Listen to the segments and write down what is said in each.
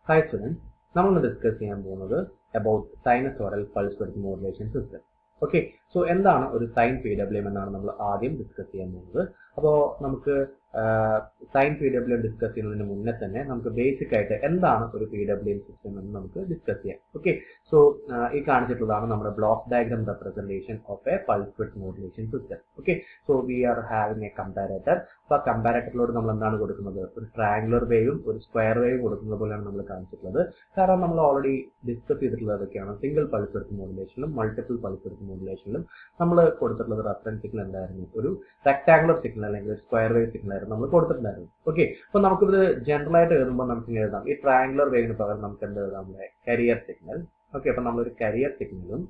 Hi students, നമ്മൾ discuss ചെയ്യാൻ പോകുന്നത് about sinusoidal pulse width modulation system. Okay, so എന്താണ് ഒരു സൈൻ PWM എന്നാണ് നമ്മൾ ആദ്യം ഡിസ്കസ് ചെയ്യാൻ പോകുന്നത്. അപ്പോൾ നമുക്ക് സൈൻ PWM ഡിസ്കസ് ചെയ്യുന്നതിന് മുന്നേ തന്നെ നമുക്ക് ബേസിക് ആയിട്ട് എന്താണ് ഒരു PWM സിസ്റ്റം എന്ന് നമുക്ക് ഡിസ്കസ് ചെയ്യാം. ഓക്കെ, സോ ഈ കാണിച്ചിട്ടുള്ളതാണ് നമ്മുടെ block diagram representation of A pulse width modulation system. Okay, so we are having A comparator. അപ്പോൾ ആ കമ്പാരേറ്ററിലോട് നമ്മൾ എന്താണ് കൊടുക്കുന്നത്? ഒരു ട്രയാങ്കുലർ വേവും ഒരു സ്ക്വയർ വേവും കൊടുക്കുന്നത് പോലെയാണ് നമ്മൾ കാണിച്ചിട്ടുള്ളത്. കാരണം നമ്മൾ ഓൾറെഡി ഡിസ്കസ് ചെയ്തിട്ടുള്ളതൊക്കെയാണ് സിംഗിൾ പൾസ് വിഡ്ത്ത് മോഡുലേഷനിലും മൾട്ടിപ്പിൾ പൾസ് വിഡ്ത്ത് മോഡുലേഷനിലും നമ്മൾ കൊടുത്തിട്ടുള്ളത് റഫറൻസ് സിഗ്നൽ എന്തായിരുന്നു? ഒരു റെക്ടാങ്കുലർ സിഗ്നൽ അല്ലെങ്കിൽ സ്ക്വയർ വേവ് സിഗ്നൽ ആയിരുന്നു നമ്മൾ കൊടുത്തിട്ടുണ്ടായിരുന്നു. ഓക്കെ, അപ്പോൾ നമുക്കിത് ജനറൽ ആയിട്ട് എഴുതുമ്പോൾ നമുക്ക് എഴുതാം ഈ ട്രയാങ്കുലർ വേവിന് പകരം നമുക്ക് എന്ത് എഴുതാം? Career signal. ഓക്കെ, അപ്പോൾ നമ്മളൊരു കരിയർ സിഗ്നലും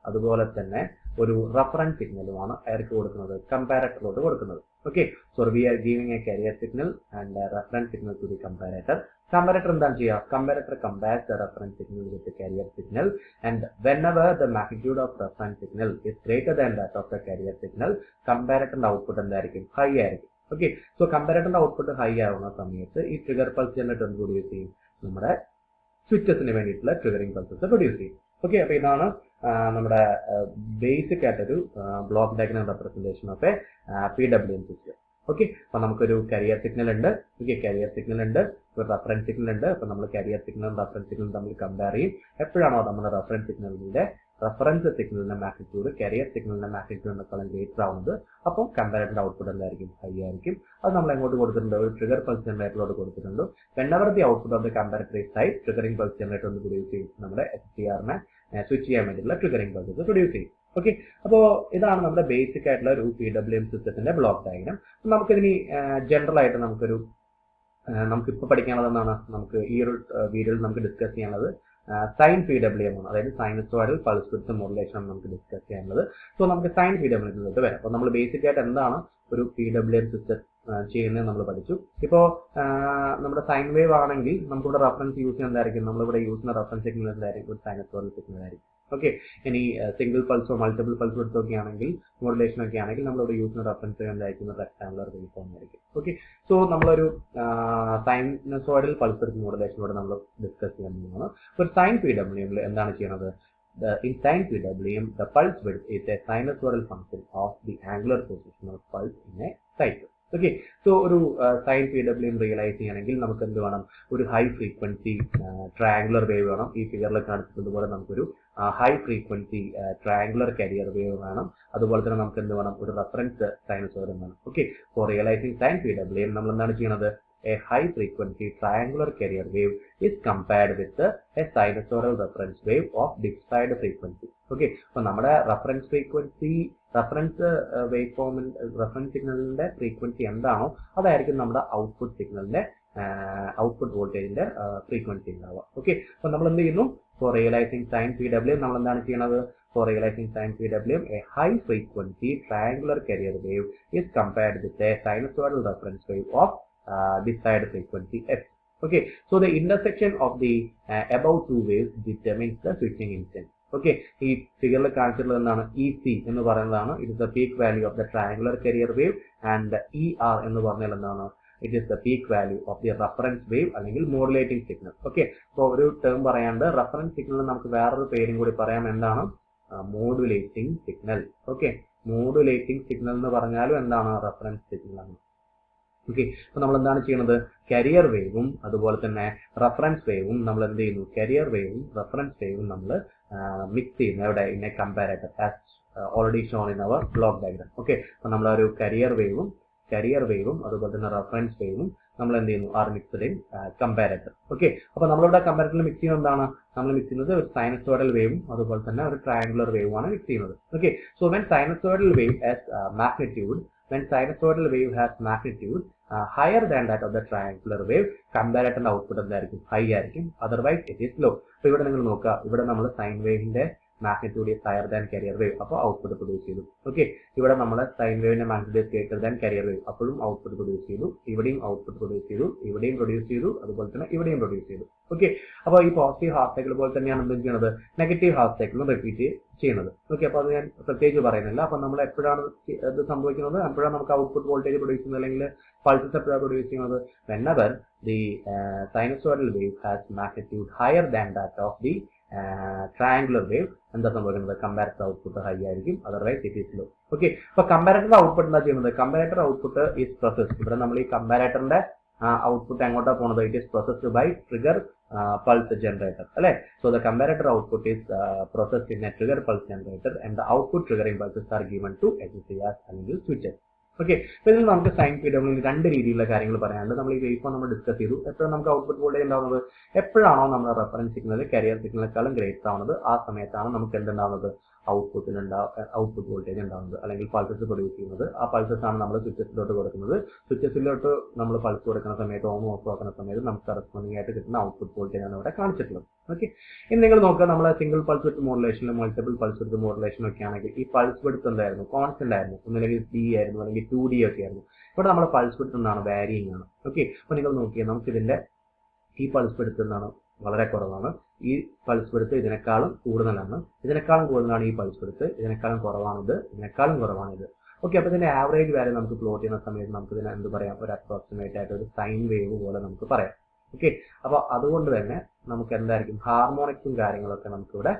അതുപോലെ തന്നെ ഒരു റഫറൻസ് സിഗ്നലുമാണ് ആർക്ക് കൊടുക്കുന്നത്? കമ്പാരേറ്ററിലോട്ട് കൊടുക്കുന്നത്. Okay, so we are giving a carrier signal and a reference signal to the comparator. Comparator എന്താണ് ചെയ്യുക? Comparator compares the reference signal with the carrier signal, and whenever the magnitude of reference signal is greater than that of the carrier signal, comparator output എന്തായിരിക്കും? High ആയിരിക്കും. Okay, so comparator output high ആവുന്ന സമയത്ത് ഈ trigger pulse generator produce ചെയ്യും, നമ്മുടെ സ്വിച്ചസിന് വേണ്ടിയിട്ടുള്ള triggering pulses produce ചെയ്യും. Okay, അപ്പോൾ ഇതാണ് നമ്മുടെ ബേസിക് ആയിട്ടൊരു block diagram representation of A PWM system. Okay, അപ്പോൾ നമുക്കൊരു കരിയർ സിഗ്നൽ ഉണ്ട്. ഓക്കെ, കരിയർ സിഗ്നൽ ഉണ്ട്, ഒരു റഫറൻസ് സിഗ്നൽ ഉണ്ട്. അപ്പോൾ നമ്മൾ കരിയർ സിഗ്നലും റഫറൻസ് സിഗ്നലും തമ്മിൽ കമ്പയർ ചെയ്യും. എപ്പോഴാണോ നമ്മുടെ റഫറൻസ് സിഗ്നലിന്റെ മാഗ്നിറ്റ്യൂഡ് കരിയർ സിഗ്നലിന്റെ മാഗ്നിറ്റ്യൂഡിനേക്കാളും ഗ്രേറ്റർ ആവുന്നത്, അപ്പോൾ കമ്പാരേറ്ററിന്റെ ഔട്ട്പുട്ട് എന്തായിരിക്കും? ഹൈ ആയിരിക്കും. അത് നമ്മൾ എങ്ങോട്ട് കൊടുത്തിട്ടുണ്ട്? ഒരു ട്രിഗർ പൾസ് ജനറേറ്ററിലോട്ട് കൊടുത്തിട്ടുണ്ട്. whenever the output of the comparator is high, triggering pulse generator ഒന്ന് പ്രൊഡ്യൂസ് ചെയ്യും, നമ്മുടെ SCRനെ സ്വിച്ച് ചെയ്യാൻ വേണ്ടിയിട്ടുള്ള ട്രിഗറിംഗ് പൾസസ് പ്രൊഡ്യൂസ് ചെയ്യും. ഓക്കെ, അപ്പോൾ ഇതാണ് നമ്മുടെ ബേസിക് ആയിട്ടുള്ള ഒരു PWM സിസ്റ്റത്തിന്റെ ബ്ലോക്ക് ഡയഗ്രാം. നമുക്കിനി ജനറൽ ആയിട്ട് നമുക്കിപ്പോൾ പഠിക്കാനുള്ളത് എന്താണ്? നമുക്ക് ഈ ഒരു വീഡിയോയിൽ നമുക്ക് ഡിസ്കസ് ചെയ്യാനുള്ളത് സൈൻ PWM ആണ്, അതായത് സൈനസോയിഡൽ പൾസ് വിഡ്ത്ത് മോഡുലേഷൻ ആണ് നമുക്ക് ഡിസ്കസ് ചെയ്യാനുള്ളത്. സോ നമുക്ക് സൈൻ PWM വരാം. അപ്പോൾ നമ്മൾ ബേസിക് ആയിട്ട് എന്താണ് ഒരു PWM സിസ്റ്റം ചെയ്യുന്നത് നമ്മൾ പഠിച്ചു. ഇപ്പോൾ നമ്മുടെ സൈൻ വേവ് ആണെങ്കിൽ നമുക്കിവിടെ റഫറൻസ് യൂസ് ചെയ്യുന്ന എന്തായിരിക്കും? നമ്മളിവിടെ യൂസ് ചെയ്യുന്ന റഫറൻസ് സിഗ്നൽ എന്തായിരിക്കും? ഒരു സൈനസോയിഡൽ സിഗ്നൽ ആയിരിക്കും. ഓക്കെ, ഇനി സിംഗിൾ പൾസോ മൾട്ടിപ്പിൾ പൾസ് വിഡ്ത്ത് ഒക്കെ ആണെങ്കിൽ, മോഡുലേഷൻ ഒക്കെ ആണെങ്കിൽ നമ്മളിവിടെ യൂസ് ചെയ്യുന്ന റഫറൻസ് എന്തായിരിക്കും? റെക്ടാങ്കുലർ വേവ് ഫോം ആയിരിക്കും. ഓക്കെ, സോ നമ്മളൊരു സൈനസോയിഡൽ പൾസ് വിഡ്ത്ത് മോഡുലേഷനോട് നമ്മൾ ഡിസ്കസ് ചെയ്യാൻ പോകുന്നതാണ്. ഒരു സൈൻ PWM എന്താണ് ചെയ്യുന്നത്? In sin PWM, the pulse width is a sinusoidal function of the angular position of pulse in a cycle. Okay, so ഒരു sign PWM realise ചെയ്യണമെങ്കിൽ നമുക്ക് എന്ത് വേണം? ഒരു ഹൈ ഫ്രീക്വൻസി ട്രയാങ്കുലർ വേവ് വേണം. ഈ ഫിഗറിൽ കാണിച്ചിട്ടുള്ളതുപോലെ നമുക്കൊരു high frequency triangular carrier wave വേണം. അതുപോലെ തന്നെ നമുക്ക് എന്ത് വേണം? ഒരു റഫറൻസ് സൈനസോയിഡ് വേണം. Okay, for realising sine PWM നമ്മൾ എന്താണ് ചെയ്യുന്നത്? A high frequency triangular carrier wave is compared with a sinusoidal reference wave of different frequency. Okay, അപ്പോൾ നമ്മുടെ റഫറൻസ് വേവ് ഫോമിൽ റഫറൻസ് സിഗ്നലിന്റെ ഫ്രീക്വൻസി എന്താണോ അതായിരിക്കും നമ്മുടെ ഔട്ട്പുട്ട് സിഗ്നലിന്റെ ഔട്ട്പുട്ട് വോൾട്ടേജിന്റെ ഫ്രീക്വൻസി ഉണ്ടാവുക. ഓക്കെ, അപ്പോൾ നമ്മൾ എന്ത് ചെയ്യുന്നു? ഫോർ റിയലൈസിങ് സൈൻ PWM നമ്മൾ എന്താണ് ചെയ്യുന്നത്? For realizing sin PWM, a high frequency triangular carrier wave is compared with a sinusoidal reference wave of desired frequency f. Okay, so the intersection of the above two waves determines the switching instant. Okay, ഈ ഫിഗറിൽ കാണിച്ചിട്ടുള്ളത് എന്താണ്? EC എന്ന് പറയുന്നതാണ്, it is the peak value of the triangular carrier wave, and ER എന്ന് പറഞ്ഞാൽ എന്താണ്? It is the peak value of the reference wave അല്ലെങ്കിൽ modulating signal. Okay, അപ്പോൾ ഒരു ടേം പറയാണ്ട് റഫറൻസ് സിഗ്നൽ നമുക്ക് വേറൊരു പേരും കൂടി പറയാം. എന്താണ്? Modulating signal. Okay, modulating signal എന്ന് പറഞ്ഞാലും എന്താണ്? റഫറൻസ് സിഗ്നൽ ആണ്. ഓക്കെ, അപ്പോൾ നമ്മൾ എന്താണ് ചെയ്യുന്നത്? കരിയർ വേവും അതുപോലെ തന്നെ റഫറൻസ് വേവും നമ്മൾ എന്ത് ചെയ്യുന്നു? കരിയർ വേവും റഫറൻസ് വേവും നമ്മൾ മിക്സ് ചെയ്യുന്നു. എവിടെ? In a comparator as already shown in our block diagram. Okay, അപ്പോൾ നമ്മളൊരു കരിയർ വേവും അതുപോലെ തന്നെ റഫറൻസ് വേവും നമ്മൾ എന്ത് ചെയ്യുന്നു? Are mixed in comparator. Okay, അപ്പോൾ നമ്മളിവിടെ കമ്പാരേറ്ററിൽ മിക്സ് ചെയ്യുന്നത് എന്താണ്? നമ്മൾ മിക്സ് ചെയ്യുന്നത് ഒരു സൈനസോയിഡൽ വേവും അതുപോലെ തന്നെ ഒരു ട്രയാങ്കുലർ വേവുമാണ് മിക്സ് ചെയ്യുന്നത്. Okay, so when sinusoidal wave has magnitude, when sinusoidal wave has magnitude higher than that of the triangular wave, comparator output എന്തായിരിക്കും? ഹൈ ആയിരിക്കും, otherwise it is low. അപ്പോൾ ഇവിടെ നിങ്ങൾ നോക്കുക, ഇവിടെ നമ്മൾ സൈൻ വേവിന്റെ magnitude is higher than career wave, അപ്പോൾ ഔട്ട്പുട്ട് പ്രൊഡ്യൂസ് ചെയ്തു. ഓക്കെ, ഇവിടെ നമ്മൾ സൈൻ വേവിന്റെ magnitude greater than career wave, അപ്പോഴും ഔട്ട്പുട്ട് പ്രൊഡ്യൂസ് ചെയ്തു. ഇവിടെയും ഔട്ട്പുട്ട് പ്രൊഡ്യൂസ് ചെയ്തു, ഇവിടെയും പ്രൊഡ്യൂസ് ചെയ്തു, അതുപോലെ തന്നെ ഇവിടെയും പ്രൊഡ്യൂസ് ചെയ്തു. ഓക്കെ, അപ്പോൾ ഈ പോസിറ്റീവ് ഹാഫ് സൈക്കിൾ പോലെ തന്നെയാണ് എന്ത് ചെയ്യുന്നത്, നെഗറ്റീവ് ഹാഫ് സൈക്കിളും റിപ്പീറ്റ് ചെയ്യുന്നത്. ഓക്കെ, അപ്പോൾ അത് ഞാൻ പ്രത്യേകിച്ച് പറയുന്നില്ല. അപ്പോൾ നമ്മൾ എപ്പോഴാണ് ഇത് സംഭവിക്കുന്നത്, എപ്പോഴാണ് നമുക്ക് ഔട്ട്പുട്ട് വോൾട്ടേജ് പ്രൊഡ്യൂസ് ചെയ്യുന്നത് അല്ലെങ്കിൽ പൾസസ് എപ്പോഴാണ് പ്രൊഡ്യൂസ് ചെയ്യുന്നത്, whenever the sinusoidal wave has magnitude higher than that of the triangular wave, എന്താ സംഭവിക്കുന്നത്, കമ്പാരറ്റർ ഔട്ട്പുട്ട് ഹൈ ആയിരിക്കും, otherwise it is low. Okay, അപ്പോൾ കമ്പാരറ്റർ ഔട്ട്പുട്ട് എന്താ ചെയ്യുന്നത്, കമ്പാരറ്റർ ഔട്ട്പുട്ട് ഈസ് പ്രോസസ്ഡ്. ഇവിടെ നമ്മൾ ഈ കമ്പാരറ്ററിന്റെ ഔട്ട്പുട്ട് എങ്ങോട്ടാ പോകുന്നത്, it is processed by trigger pulse generator, അല്ലെ. So the comparator output is processed in a trigger pulse generator and the output triggering pulses are given to HCRs അല്ലെങ്കിൽ switches. Okay, അപ്പോൾ ഇതിൽ നമുക്ക് സൈൻ PWM രണ്ട് രീതിയിലുള്ള കാര്യങ്ങൾ പറയാനുണ്ട്. നമ്മൾ ഈ വേവ് ഫോം നമ്മൾ ഡിസ്കസ് ചെയ്തു. എപ്പോഴും നമുക്ക് ഔട്ട്പുട്ട് വോൾട്ടേജ് ഉണ്ടാവുന്നത്, എപ്പോഴാണോ നമ്മുടെ റെഫറൻസ് സിഗ്നൽ കരിയർ സിഗ്നലിനേക്കാളും ഗ്രേറ്റർ ആവുന്നത്, ആ സമയത്താണ് നമുക്ക് എന്തുണ്ടാവുന്നത്, ഔട്ട്പുട്ട് വോൾട്ടേജ് ഉണ്ടാവുന്നത് അല്ലെങ്കിൽ പൾസസ് പ്രൊഡ്യൂസ് ചെയ്യുന്നത്. ആ പൾസസ് ആണ് നമ്മൾ സ്വിച്ചസിലോട്ട് കൊടുക്കുന്നത്. സ്വിച്ചസിലോട്ട് നമ്മൾ പൾസ് കൊടുക്കുന്ന സമയത്ത്, ഓൺ ഓഫ് ആക്കുന്ന സമയത്ത് നമുക്ക് കറസ്പോണ്ടിങ് ആയിട്ട് കിട്ടുന്ന ഔട്ട്പുട്ട് വോൾട്ടേജ് ആണ് ഇവിടെ കാണിച്ചിട്ടുള്ളത്. ഓക്കെ, ഇനി നിങ്ങൾ നോക്കുക, നമ്മൾ സിംഗിൾ പൾസ് വിത്ത് മോഡുലേഷനിലും മൾട്ടിപ്പിൾ പൾസ് വിത്ത് മോഡുലേഷനും ഒക്കെ ആണെങ്കിൽ ഈ പൾസ് വിഡ്ത്ത് എന്തായിരുന്നു, കോൺസ്റ്റന്റ് ആയിരുന്നു. ഒന്നില്ലെങ്കിൽ 3 ആയിരുന്നു, അല്ലെങ്കിൽ 2D ഒക്കെ ആയിരുന്നു. ഇവിടെ നമ്മുടെ പൾസ് വിഡ്ത്ത് എന്താണ്, വാരിയിങ് ആണ്. ഓക്കെ, അപ്പോൾ നിങ്ങൾ നോക്കിയാൽ നമുക്കിതിന്റെ ഈ പൾസ് വിഡ്ത്ത് എന്താണ്, വളരെ കുറവാണ്. ഈ പൾസ് വിഡ്ത്ത് ഇതിനേക്കാളും കൂടുതലാണ്, ഇതിനേക്കാളും കൂടുതലാണ് ഈ പൾസ് വിഡ്ത്ത്, ഇതിനേക്കാളും കുറവാണിത്, ഇതിനേക്കാളും കുറവാണിത്. ഓക്കെ, അപ്പോൾ ഇതിന്റെ ആവറേജ് വാല്യൂ നമുക്ക് പ്ലോട്ട് ചെയ്യുന്ന സമയത്ത് നമുക്ക് ഇതിനെ എന്ത് പറയാം, ഒരു അപ്രോക്സിമേറ്റ് ആയിട്ട് ഒരു സൈൻ വേവ് പോലെ നമുക്ക് പറയാം. ഓക്കെ, അപ്പോൾ അതുകൊണ്ട് തന്നെ നമുക്ക് എന്തായിരിക്കും, ഹാർമോണിക്സും കാര്യങ്ങളൊക്കെ നമുക്കിവിടെ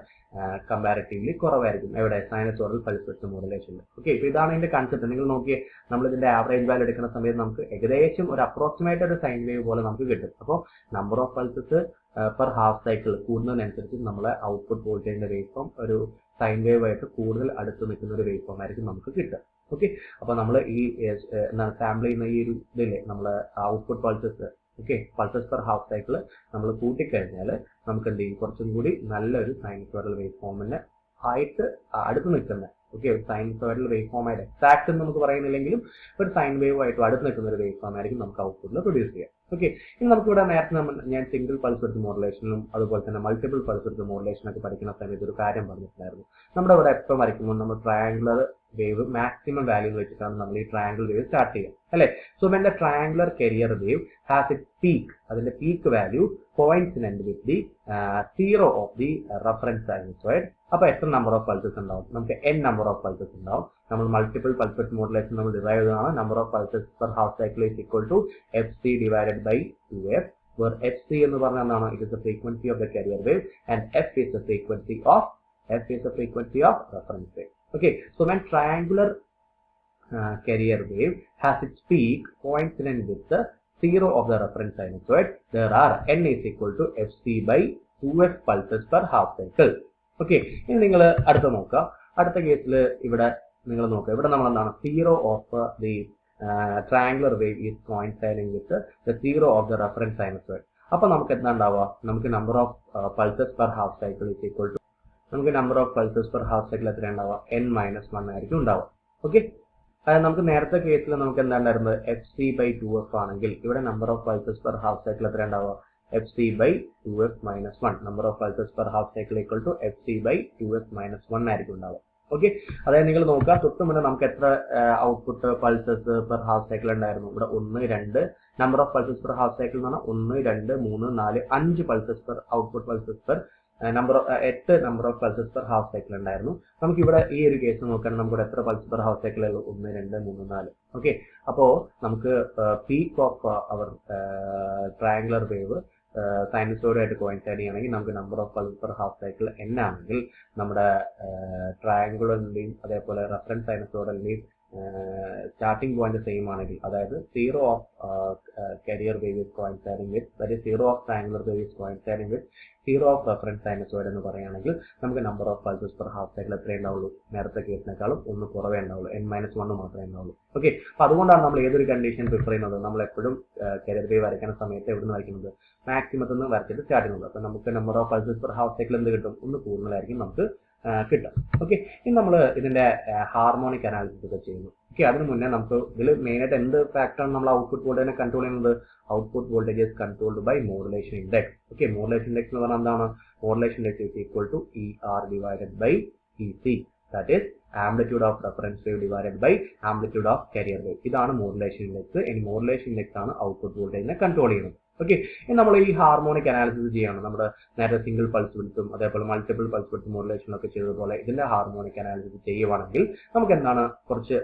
കമ്പാരിറ്റീവ്ലി കുറവായിരിക്കും. എവിടെ, സൈനസോയ്ഡൽ പൾസ് വിഡ്ത്ത് മോഡുലേഷനിൽ. ഓക്കെ, ഇപ്പോൾ ഇതാണ് ഇതിന്റെ കൺസെപ്റ്റ്. നിങ്ങൾ നോക്കിയേ, നമ്മൾ ഇതിന്റെ ആവറേജ് വാല്യൂ എടുക്കുന്ന സമയത്ത് നമുക്ക് ഏകദേശം ഒരു അപ്രോക്സിമേറ്റ് ഒരു സൈൻ വേവ് പോലെ നമുക്ക് കിട്ടും. അപ്പോൾ number of pulses per half cycle കൂടുന്നതിനനുസരിച്ച് നമ്മളെ ഔട്ട്പുട്ട് വോൾട്ടേജിന്റെ വേവ് ഫോം ഒരു സൈൻ വേവ് ആയിട്ട് കൂടുതൽ അടുത്ത് നിൽക്കുന്ന ഒരു വേവ് ഫോം ആയിരിക്കും നമുക്ക് കിട്ടുക. ഓക്കെ, അപ്പോൾ നമ്മൾ ഈ എന്താണ് സാമ്പിൾ ചെയ്യുന്ന ഈ ഒരു ഇതില്ലേ, നമ്മളെ output pulses, okay, pulses per half cycle നമ്മൾ കൂട്ടിക്കഴിഞ്ഞാൽ നമുക്ക് എന്ത് ചെയ്യും, കുറച്ചും കൂടി നല്ലൊരു സൈനസോയ്ഡൽ വേവ് ഫോമിന് ആയിട്ട് അടുത്ത് നിൽക്കുന്ന, ഓക്കെ, ഒരു സൈനസോയ്ഡൽ വേവ് ഫോം ആയിട്ട് എക്സാക്ട് എന്ന് നമുക്ക് പറയുന്നില്ലെങ്കിലും ഒരു സൈൻ വേവ് ആയിട്ട് അടുത്ത് നിൽക്കുന്ന ഒരു വേവ് ഫോം ആയിരിക്കും നമുക്ക് ഔട്ട്പുട്ടിൽ പ്രൊഡ്യൂസ് ചെയ്യാം. ഓക്കെ, ഇനി നമുക്കിവിടെ നേരത്തെ ഞാൻ സിംഗിൾ പൾസ് വിഡ്ത്ത് മോഡുലേഷനും അതുപോലെ തന്നെ മൾട്ടിപ്പിൾ പൾസ് വിഡ്ത്ത് മോഡുലേഷനൊക്കെ പഠിക്കുന്ന സമയത്ത് ഒരു കാര്യം പറഞ്ഞിട്ടുണ്ടായിരുന്നു. നമ്മുടെ ഇവിടെ എപ്പോൾ വരയ്ക്കുമ്പോൾ നമ്മൾ ട്രയാങ്കുലർ വേവ് മാക്സിമം വാല്യൂ വെച്ചിട്ടാണ് നമ്മൾ ഈ ട്രയാങ്കിൾ വേവ് സ്റ്റാർട്ട് ചെയ്യുക, അല്ലെ. So when the triangular carrier wave has it peak, അതിന്റെ peak value coincident with the 0 of the reference sinusoid. അപ്പോൾ എത്ര നമ്പർ ഓഫ് പൾസസ് ഉണ്ടാവും, നമുക്ക് n നമ്പർ ഓഫ് പൾസസ് ഉണ്ടാവും. നമ്മൾ മൾട്ടിപ്പിൾ പൾസ് വിഡ്ത്ത് മോഡുലേഷൻ നമ്മൾ ഡിറൈവ് ചെയ്തതാണ്. Number of pulses per half cycle is equal to fc divided by 2f, where fc എന്ന് പറഞ്ഞാൽ എന്താണ്, it is the frequency of the carrier wave and f is the frequency of reference wave. Okay, so when triangular carrier wave has its peak coincident with the 0 of the reference sinusoid, there are n is equal to fc by 2f pulses per half cycle. Okay, ഇനി നിങ്ങൾ അടുത്ത നോക്കുക. അടുത്ത കേസിൽ ഇവിടെ നിങ്ങൾ നോക്കുക, ഇവിടെ നമ്മൾ എന്താണ്, 0 of the triangular wave is coinciding with the 0 of the reference sinusoid. അപ്പോൾ നമുക്ക് എന്താ ഉണ്ടാവുക, നമുക്ക് number of pulses per half cycle is equal to, നമുക്ക് number of pulses per half cycle എത്ര ഉണ്ടാവുക, n-1 ആയിരിക്കും ഉണ്ടാവുക. ഓക്കെ, അതായത് നമുക്ക് നേരത്തെ കേസിൽ നമുക്ക് എന്താ ഉണ്ടായിരുന്നത്, fc by 2f ആണെങ്കിൽ ഇവിടെ number of pulses per half cycle എത്ര ഉണ്ടാവുക, fc by 2f minus 1. Number of pulses per half cycle equal to fc by 2f minus 1 ആയിരിക്കും ഉണ്ടാവുക. ഓക്കെ, അതായത് നിങ്ങൾ നോക്കുക, തൊട്ട് മുന്നേ നമുക്ക് എത്ര output pulses per half cycle ഉണ്ടായിരുന്നു, ഇവിടെ 1, 2 number of pulses per half cycle എന്ന് പറഞ്ഞാൽ 1, 2, 3, 4, 5 pulses per output pulses per 8 number of pulses per half cycle ഉണ്ടായിരുന്നു. നമുക്ക് ഇവിടെ ഈ ഒരു കേസ് നോക്കുകയാണെങ്കിൽ നമുക്ക് എത്ര pulse per half cycle 1, 2, 3, 4. Okay, അപ്പോൾ നമുക്ക് peak of our triangular wave സൈനസോയിഡായിട്ട് കോയിൻസൈഡ് ചെയ്യുകയാണെങ്കിൽ നമുക്ക് number of pulse per half cycle n ആണെങ്കിൽ നമ്മുടെ ട്രയാങ്കുലറിന്റെയും അതേപോലെ റഫറൻസ് സൈനസോയിഡിന്റെയും സ്റ്റാർട്ടിംഗ് പോയിന്റ് സെയിം ആണെങ്കിൽ, അതായത് 0 of career wave is coinciding with, that is 0 of triangular wave is coinciding with 0 of reference sinusoid എന്ന് പറയുകയാണെങ്കിൽ നമുക്ക് number of pulses per half cycle എത്രയേ ഉണ്ടാവുള്ളൂ, നേരത്തെ കേസിനേക്കാളും 1 കുറവേ ഉണ്ടാവുള്ളൂ, n-1 മാത്രമേ ഉണ്ടാവുള്ളൂ. ഓക്കെ, അപ്പോൾ അതുകൊണ്ടാണ് നമ്മൾ ഏതൊരു കണ്ടീഷൻ പ്രിഫർ ചെയ്യുന്നത്, നമ്മൾ എപ്പോഴും കരിയർ വേവ് വരയ്ക്കുന്ന സമയത്ത് എവിടെ നിന്ന് വരയ്ക്കുന്നത്, മാക്സിമത്തിൽ നിന്ന് വരച്ചിട്ട് സ്റ്റാർട്ട് ചെയ്യുന്നത്. അപ്പോൾ നമുക്ക് number of pulses per half cycle എന്ത് കിട്ടും, 1 കൂടുതലായിരിക്കും നമുക്ക് കിട്ടും. ഓക്കെ, ഇനി നമ്മൾ ഇതിന്റെ ഹാർമോണിക് അനാലിസിസ് ഒക്കെ ചെയ്യുന്നു. ഓക്കെ, അതിന് മുന്നേ നമുക്ക് ഇതിൽ മെയിനായിട്ട് എന്ത് ഫാക്ടറാണ് നമ്മൾ ഔട്ട്പുട്ട് വോൾട്ടേജിനെ കൺട്രോൾ ചെയ്യുന്നത്? Output voltage is controlled by modulation index. Okay, modulation index എന്ന് പറഞ്ഞാൽ എന്താണ്? Modulation index is equal to ER divided by EC, that is amplitude of reference wave divided by amplitude of carrier wave. ഇതാണ് modulation index. ഇനി modulation index ആണ് output വോൾട്ടേജിനെ control ചെയ്യുന്നത്. Okay, ഇനി നമ്മൾ ഈ ഹാർമോണിക് അനാലിസിസ് ചെയ്യാണ്. നമ്മുടെ നേരത്തെ സിംഗിൾ പൾസ് വിഡ്ത്തും അതേപോലെ മൾട്ടിപ്പിൾ പൾസ് വിഡ്ത്ത് മോഡുലേഷനും ഒക്കെ ചെയ്തതുപോലെ ഇതിന്റെ ഹാർമോണിക് അനാലിസിസ് ചെയ്യുവാണെങ്കിൽ നമുക്ക് എന്താണ് കുറച്ച്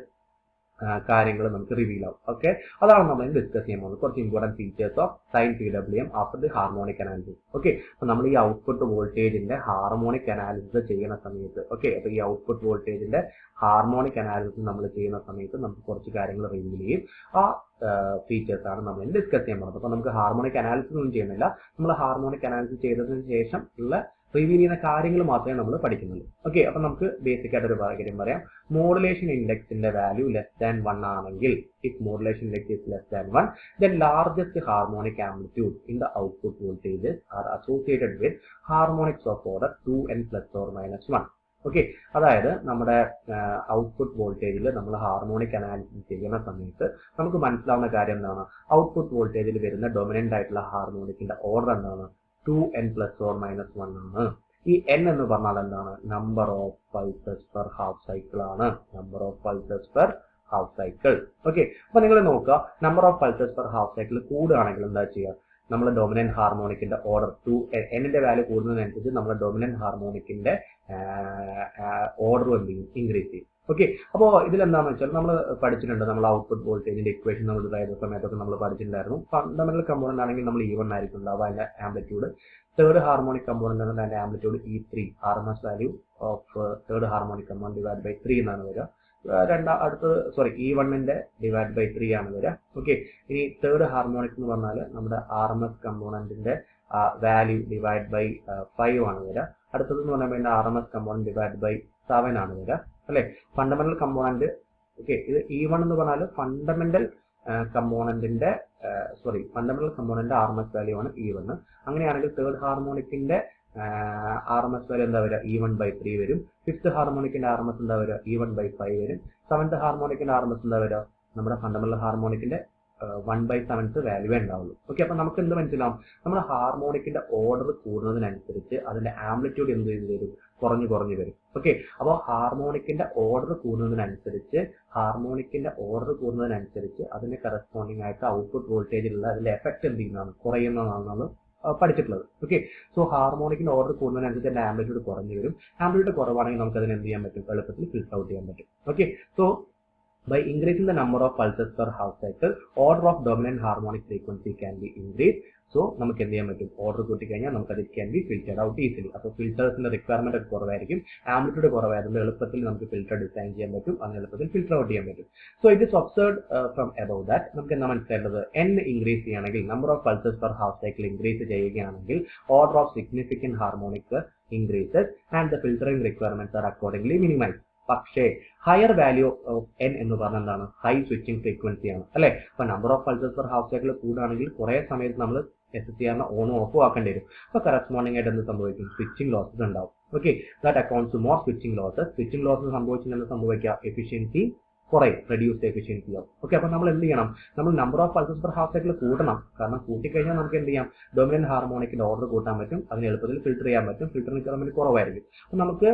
കാര്യങ്ങൾ നമുക്ക് റിവീൽ ആവും. ഓക്കെ, അതാണ് നമ്മൾ ഡിസ്കസ് ചെയ്യാൻ പോകുന്നത്. കുറച്ച് important features of sine PWM after the harmonic analysis. Okay, അപ്പോൾ നമ്മൾ ഈ ഔട്ട്പുട്ട് വോൾട്ടേജിന്റെ ഹാർമോണിക് അനാലിസിസ് ചെയ്യുന്ന സമയത്ത്, ഓക്കെ, അപ്പോൾ ഈ ഔട്ട്പുട്ട് വോൾട്ടേജിന്റെ ഹാർമോണിക് അനാലിസിസ് നമ്മൾ ചെയ്യുന്ന സമയത്ത് നമുക്ക് കുറച്ച് കാര്യങ്ങൾ റിവീൽ ചെയ്യും. ആ ഫീച്ചേഴ്സ് ആണ് നമ്മൾ ഡിസ്കസ് ചെയ്യാൻ പോകുന്നത്. അപ്പോൾ നമുക്ക് ഹാർമോണിക് അനാലിസിസ് ഒന്നും ചെയ്യുന്നില്ല. നമ്മൾ ഹാർമോണിക് അനാലിസിസ് ചെയ്തതിന് ശേഷം ഉള്ള റിവീൽ ചെയ്യുന്ന കാര്യങ്ങൾ മാത്രമേ നമ്മൾ പഠിക്കുന്നുള്ളൂ. ഓക്കെ, അപ്പൊ നമുക്ക് ബേസിക് ആയിട്ട് ഒരു കാര്യം പറയാം. മോഡുലേഷൻ ഇൻഡെക്സിന്റെ വാല്യൂ ലെസ് ദാൻ 1 ആണെങ്കിൽ, if modulation index is less than 1, then largest harmonic amplitude in the output voltages are associated with harmonics of order 2n plus or minus 1. Okay, അതായത് നമ്മുടെ output വോൾട്ടേജിൽ നമ്മൾ harmonic analysis ചെയ്യുന്ന സമയത്ത് നമുക്ക് മനസ്സിലാവുന്ന കാര്യം എന്താണ്? ഔട്ട്പുട്ട് വോൾട്ടേജിൽ വരുന്ന ഡൊമിനന്റ് ആയിട്ടുള്ള ഹാർമോണിക്കിന്റെ ഓർഡർ എന്താണ്? 2n plus or minus 1 ആണ്. ഈ n എന്ന് പറഞ്ഞാൽ എന്താണ്? Number of pulses per half cycle ആണ്. Number of pulses per half cycle. Okay, അപ്പൊ നിങ്ങൾ നോക്കുക, number of pulses per half cycle കൂടുകയാണെങ്കിൽ എന്താ ചെയ്യുക? നമ്മൾ ഡൊമിനന്റ് ഹാർമോണിക്കിന്റെ ഓർഡർ n-ന്റെ വാല്യൂ കൂടുന്നതിനനുസരിച്ച് നമ്മുടെ ഡൊമിനന്റ് ഹാർമോണിക്കിന്റെ ഓർഡർ എന്ത് ചെയ്യും? ഇൻക്രീസ് ചെയ്യും. ഓക്കെ, അപ്പോൾ ഇതിലെന്താണെന്ന് വെച്ചാൽ നമ്മൾ പഠിച്ചിട്ടുണ്ട്. നമ്മൾ ഔട്ട്പുട്ട് വോൾട്ടേജിന്റെ ഇക്വേഷൻ നമ്മൾ ചെയ്ത സമയത്തൊക്കെ നമ്മൾ പഠിച്ചിട്ടുണ്ടായിരുന്നു. ഫണ്ടമെന്റൽ കമ്പോണന്റ് ആണെങ്കിൽ നമ്മൾ E1 ആയിരിക്കും ഉണ്ടാവുക, അതിന്റെ ആംപ്ലിറ്റ്യൂഡ്. തേർഡ് ഹാർമോണിക് കമ്പോണന്റ് ആണ് അതിന്റെ amplitude E3, RMS value of third harmonic component divide by 3 എന്നാണ് വരിക. E1ന്റെ ഡിവൈഡ് ബൈ 3 ആണ് വരിക. ഓക്കെ, ഇനി തേർഡ് ഹാർമോണിക് എന്ന് പറഞ്ഞാൽ നമ്മുടെ RMS കമ്പോണന്റിന്റെ വാല്യൂ ഡിവൈഡ് ബൈ 5 ആണ് വരിക. അടുത്തതെന്ന് പറഞ്ഞാൽ RMS കമ്പോണന്റ് ഡിവൈഡ് ബൈ 7 ആണ് വരിക, അല്ലെ? Fundamental component. ഓക്കെ, ഇത് E1 എന്ന് പറഞ്ഞാൽ ഫണ്ടമെന്റൽ കമ്പോണന്റിന്റെ ഫണ്ടമെന്റൽ കമ്പോണന്റ് RMS വാല്യൂ ആണ് E1. അങ്ങനെയാണെങ്കിൽ തേർഡ് ഹാർമോണിക്കിന്റെ RMS വാല്യൂ എന്താ വരിക? E1 by 3 വരും. ഫിഫ്ത്ത് ഹാർമോണിക്കിന്റെ RMS എന്താ വരിക? E1 by 5 വരും. സെവൻത്ത് ഹാർമോണിക്കിന്റെ RMS എന്താ വരിക? നമ്മുടെ ഫണ്ടമെന്റൽ ഹാർമോണിക്കിന്റെ 1/7 വാല്യൂ ഉണ്ടാവുള്ളൂ. ഓക്കെ, അപ്പൊ നമുക്ക് എന്ത് മനസ്സിലാവും? നമ്മുടെ ഹാർമോണിക്കിന്റെ ഓർഡർ കൂടുന്നതിനനുസരിച്ച് അതിന്റെ ആംപ്ലിറ്റ്യൂഡ് എന്ത് ചെയ്ത് വരും? കുറഞ്ഞു വരും. ഓക്കെ, അപ്പോൾ ഹാർമോണിക്കിന്റെ ഓർഡർ കൂടുന്നതിനനുസരിച്ച് അതിന് കറസ്പോണ്ടിങ് ആയിട്ട് ഔട്ട്പുട്ട് വോൾട്ടേജിലുള്ള അതിന്റെ എഫക്ട് എന്ത് ചെയ്യുന്നതാണ്? കുറയുന്നതാണ് നമ്മൾ പഠിച്ചിട്ടുള്ളത്. ഓക്കെ, സോ ഹാർമോണിക്കിന്റെ ഓർഡർ കൂടുന്നതിനനുസരിച്ച് അതിന്റെ ആംപ്ലിറ്റ്യൂഡ് കുറഞ്ഞു വരും. ആംപ്ലിറ്റ്യൂഡ് കുറവാണെങ്കിൽ നമുക്ക് അതിന് എന്ത് ചെയ്യാൻ പറ്റും? എളുപ്പത്തിൽ ഫിൽട്ടർ ഔട്ട് ചെയ്യാൻ പറ്റും. Okay, so by increasing the number of pulses per half cycle, order of dominant harmonic frequency can be increased. So നമുക്ക് എന്ത് ചെയ്യാൻ പറ്റും? ഓർഡർ കൂട്ടി കഴിഞ്ഞാൽ നമുക്ക് അത് ക്യാൻ ബി ഫിൽറ്റർഡ് ഔട്ട് ഈസിലി. അപ്പോൾ ഫിൽറ്റേഴ്സിന്റെ റിക്വയർമെന്റ് ഒക്കെ കുറവായിരിക്കും, ആംപ്ലിറ്റ്യൂഡ് കുറവായതുകൊണ്ട് എളുപ്പത്തിൽ നമുക്ക് ഫിൽറ്റർ ഡിസൈൻ ചെയ്യാൻ പറ്റും, അങ്ങനെ എളുപ്പത്തിൽ ഫിൽറ്റർ ഔട്ട് ചെയ്യാൻ പറ്റും. So it is observed from above that. നമുക്ക് എന്താ മനസ്സിലായത്? n ഇൻക്രീസ് ചെയ്യുകയാണെങ്കിൽ, number of pulses per half cycle increase ചെയ്യുകയാണെങ്കിൽ order of significant harmonic increases and the filtering requirements are accordingly minimise. പക്ഷേ ഹയർ വാല്യൂ ഓഫ് n എന്ന് പറഞ്ഞാൽ എന്താണ്? High switching frequency ആണ്, അല്ലെ? അപ്പൊ number of pulses per half cycle കൂടുകയാണെങ്കിൽ കുറെ സമയത്ത് നമ്മൾ SCR ഓണും ഓഫും ആക്കേണ്ടി വരും. അപ്പൊ കറസ്പോണ്ടിങ് ആയിട്ട് എന്ത് സംഭവിക്കും? സ്വിച്ചിങ് ലോസസ് ഉണ്ടാവും. Okay, that accounts to more switching losses. Switching losses സംഭവിച്ചാൽ എന്ത് സംഭവിക്കുക? എഫിഷ്യൻസി കുറയും, റെഡ്യൂസ്ഡ് എഫിഷ്യൻസി ആവും. ഓക്കെ, അപ്പൊ നമ്മൾ എന്ത് ചെയ്യണം? നമ്മൾ number of pulses per half cycle കൂട്ടണം. കാരണം കൂട്ടിക്കഴിഞ്ഞാൽ നമുക്ക് എന്ത് ചെയ്യാം? ഡൊമിനന്റ് ഹാർമോണിക്കിന്റെ ഓർഡർ കൂട്ടാൻ പറ്റും, അതിന് എളുപ്പത്തിൽ ഫിൽറ്റർ ചെയ്യാൻ പറ്റും. ഫിൽറ്റർ റിക്വയർമെന്റ് കുറവായിരിക്കും. അപ്പൊ നമുക്ക്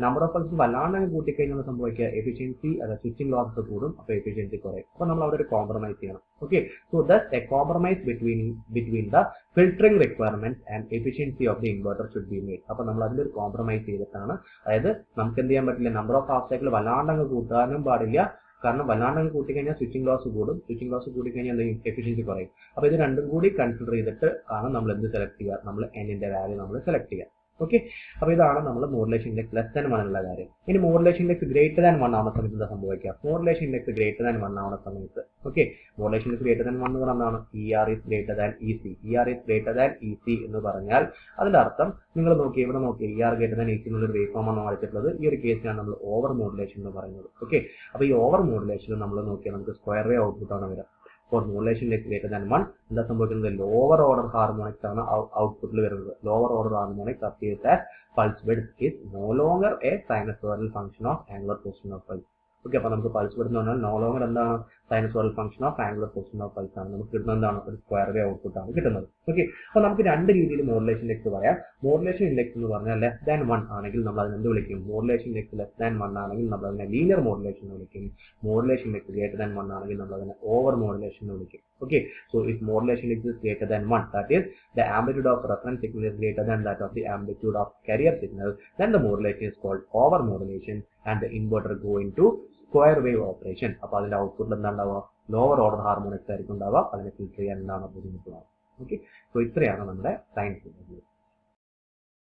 നമ്പർ ഓഫ് പൾസസ് വല്ലാണ്ട് കൂട്ടിക്കഴിഞ്ഞാൽ സംഭവിക്കുക? എഫിഷ്യൻസി, സ്വിച്ചിങ് ലോസസ് കൂടും, അപ്പൊ എഫിഷ്യൻസി കുറയും. അപ്പൊ നമ്മൾ അവിടെ ഒരു കോംപ്രമൈസ് ചെയ്യണം. Okay, so thus a compromise between the filtering requirement and efficiency of the inverter should be made. അപ്പൊ നമ്മൾ അതിലൊരു കോംപ്രമൈസ് ചെയ്തിട്ടാണ്, അതായത് നമുക്ക് എന്ത് ചെയ്യാൻ പറ്റില്ല? നമ്പർ ഓഫ് ഹാഫ് സൈക്കിൾ വല്ലാണ്ട് കൂട്ടാനും പാടില്ല, കാരണം വല്ലാണ്ട് കൂട്ടിക്കഴിഞ്ഞാൽ സ്വിച്ചിങ് ലോസ് കൂടും. സ്വിച്ചിങ് ലോസ് കൂട്ടിക്കഴിഞ്ഞാൽ എന്ത് ചെയ്യും? എഫിഷ്യൻസി കുറയും. അപ്പൊ ഇത് രണ്ടും കൂടി കൺസിഡർ ചെയ്തിട്ട് ആണ് നമ്മൾ എന്ത് സെലക്ട് ചെയ്യുക? നമ്മൾ n-ന്റെ വാല്യൂ നമ്മൾ സെലക്ട് ചെയ്യുക. ഓക്കെ, അപ്പൊ ഇതാണ് നമ്മൾ മോഡുലേഷൻ ഇൻഡെക്സ് ലെസ് ദാൻ 1 ഉള്ള കാര്യം. ഇനി മോഡുലേഷൻ ഇൻഡെക്സ് ഗ്രേറ്റർ ദാൻ 1 ആവുന്ന സമയത്ത് എന്താ സംഭവിക്കുക? മോഡുലേഷൻ ഇൻഡെക്സ് ഗ്രേറ്റർ ദാൻ 1 ആവുന്ന സമയത്ത്, okay, modulation index greater than 1 എന്ന് പറഞ്ഞാൽ ER is greater than EC. ER is greater than EC എന്ന് പറഞ്ഞാൽ അതിന്റെ അർത്ഥം നിങ്ങൾ നോക്കി, ഇവിടെ നോക്കി, ER greater than EC എന്നുള്ളൊരു വേവ് ഫോം ആണ് പഠിച്ചിട്ടുള്ളത്. ഈ ഒരു കേസിലാണ് നമ്മൾ ഓവർ മോഡുലേഷൻ എന്ന് പറയുന്നത്. ഓക്കെ, അപ്പൊ ഈ ഓവർ മോഡുലേഷൻ നമ്മൾ നോക്കിയാൽ നമുക്ക് സ്ക്വയർ വേവ് ഔട്ട്പുട്ട് ആണ് വരിക. For modulation index greater than 1 എന്താ സംഭവിക്കുന്നത് ലോവർ ഓർഡർ ഹാർമോണിക്സ് ആണ് ഔട്ട്പുട്ടിൽ വരുന്നത് lower order harmonics appears as pulse width is no longer a sinusoidal function of angular position of pulse okay അപ്പോൾ നമുക്ക് പൾസ് വിഡ്ത്ത് എന്ന് പറഞ്ഞാൽ നോ ലോങ്ങർ എന്താണ് sinusoidal function of angular position of pulse ആണ് നമുക്ക് കിട്ടുന്നത് എന്താണ് ഒരു സ്ക്വയർ വേവ് ഔട്ട്പുട്ട് ആണ് കിട്ടുന്നത് ഓക്കെ അപ്പോൾ നമുക്ക് രണ്ട് രീതിയിൽ മോഡുലേഷൻ ഇൻഡെക്സ് പറയാം മോഡുലേഷൻ ഇൻഡെക്സ് എന്ന് പറഞ്ഞാൽ ലെസ് ദാൻ 1 ആണെങ്കിൽ നമ്മൾ അതിനെ എന്ത് വിളിക്കും മോഡുലേഷൻ ഇൻഡെക്സ് ലെസ് ദാൻ 1 ആണെങ്കിൽ നമ്മൾ അതിനെ ലീനിയർ മോഡുലേഷൻ എന്ന് വിളിക്കും മോഡുലേഷൻ ഇൻഡെക്സ് ഗ്രേറ്റർ ദാൻ 1 ആണെങ്കിൽ നമ്മൾ അതിനെ ഓവർ മോഡുലേഷൻ എന്ന് വിളിക്കും okay so if modulation index is greater than 1 that is the amplitude of reference signal is greater than that of the amplitude of carrier signal then the modulation is called over modulation and the inverter go into square wave operation അപ്പോൾ അതിന്റെ ഔട്ട്പുട്ടിൽ എന്താ ഉണ്ടാവുക lower order harmonics ആയിരിക്കും ഉണ്ടാവുക അതിനെ filter ചെയ്യാൻ എന്താണ് ബുദ്ധിമുട്ടുള്ളത് ഓക്കെ സോ ഇത്രയാണ് നമ്മുടെ സൈൻ സിഗ്നൽ